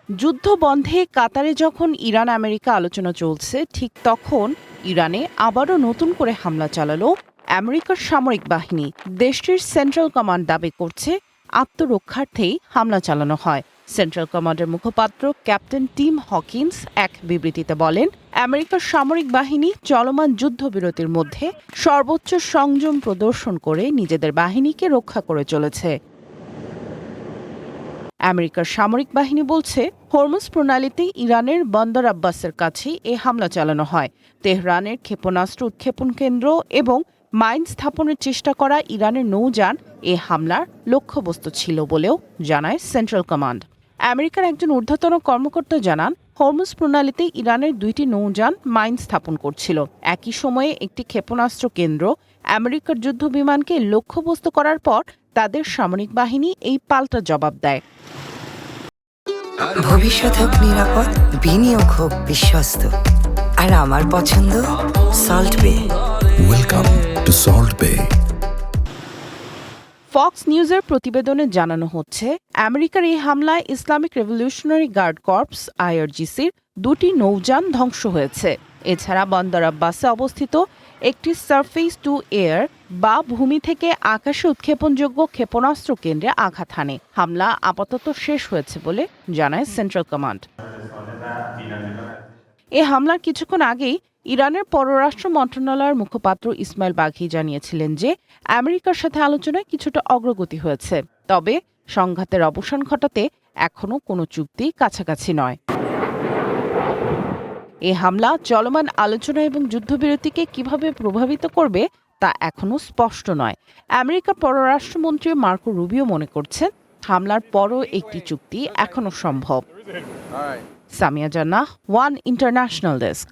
যুদ্ধ বন্ধে কাতারে যখন ইরান আমেরিকা আলোচনা চলছে, ঠিক তখন ইরানে আবারও নতুন করে হামলা চালালো আমেরিকার সামরিক বাহিনী। দেশটির সেন্ট্রাল কমান্ড দাবি করছে আত্মরক্ষার্থেই হামলা চালানো হয়। সেন্ট্রাল কমান্ডের মুখপাত্র ক্যাপ্টেন টিম হকিন্স এক বিবৃতিতে বলেন, আমেরিকার সামরিক বাহিনী চলমান যুদ্ধবিরতির মধ্যে সর্বোচ্চ সংযম প্রদর্শন করে নিজেদের বাহিনীকে রক্ষা করে চলেছে। আমেরিকার সামরিক বাহিনী বলছে, হরমুজ প্রণালীতে ইরানের বন্দর আব্বাসের কাছেই এ হামলা চালানো হয়। তেহরানের ক্ষেপণাস্ত্র উৎক্ষেপণ কেন্দ্র এবং মাইন স্থাপনের চেষ্টা করা ইরানের নৌযান এ হামলার লক্ষ্যবস্তু ছিল বলেও জানায় সেন্ট্রাল কমান্ড। আমেরিকার একজন ঊর্ধ্বতন কর্মকর্তা জানান, হরমুজ প্রণালীতে ইরানের 2টি নৌযান মাইন স্থাপন করছিল। একই সময়ে একটি ক্ষেপণাস্ত্র কেন্দ্র আমেরিকার যুদ্ধবিমানকে লক্ষ্যবস্তু করার পর তাদের সামরিক বাহিনী এই পাল্টা জবাব দেয়। ভবিষ্যৎ হোক নিরাপদ, বিনিয়োগ হোক বিশ্বস্ত, আর আমার পছন্দ সল্ট বে। ওয়েলকাম টু সল্ট বে। ফক্স নিউজের প্রতিবেদনে জানানো হচ্ছে, আমেরিকার এই হামলায় ইসলামিক রেভলিউশনারি গার্ড কর্পস আইআরজিসির 2টি নৌযান ধ্বংস হয়েছে। এছাড়া বন্দর আব্বাসে অবস্থিত একটি সারফেস টু এয়ার বা ভূমি থেকে আকাশে উৎক্ষেপণযোগ্য ক্ষেপণাস্ত্র কেন্দ্রে আঘাত হানে। হামলা আপাতত শেষ হয়েছে বলে জানায় সেন্ট্রাল কমান্ড। এ হামলার কিছুক্ষণ আগেই ইরানের পররাষ্ট্র মন্ত্রণালয়ের মুখপাত্র ইসমাইল বাঘি জানিয়েছিলেন যে আমেরিকার সাথে আলোচনায় কিছুটা অগ্রগতি হয়েছে, তবে সংঘাতের অবসান ঘটাতে এখনও কোনো চুক্তি কাছাকাছি নয়। এ হামলা চলমান আলোচনা এবং যুদ্ধবিরতিকে কিভাবে প্রভাবিত করবে তা এখনও স্পষ্ট নয়। আমেরিকার পররাষ্ট্রমন্ত্রী মার্কো রুবিও মনে করছেন, হামলার পরও একটি চুক্তি এখনও সম্ভব। সামিয়া জান্নাহ, ওয়ান ইন্টারন্যাশনাল ডেস্ক।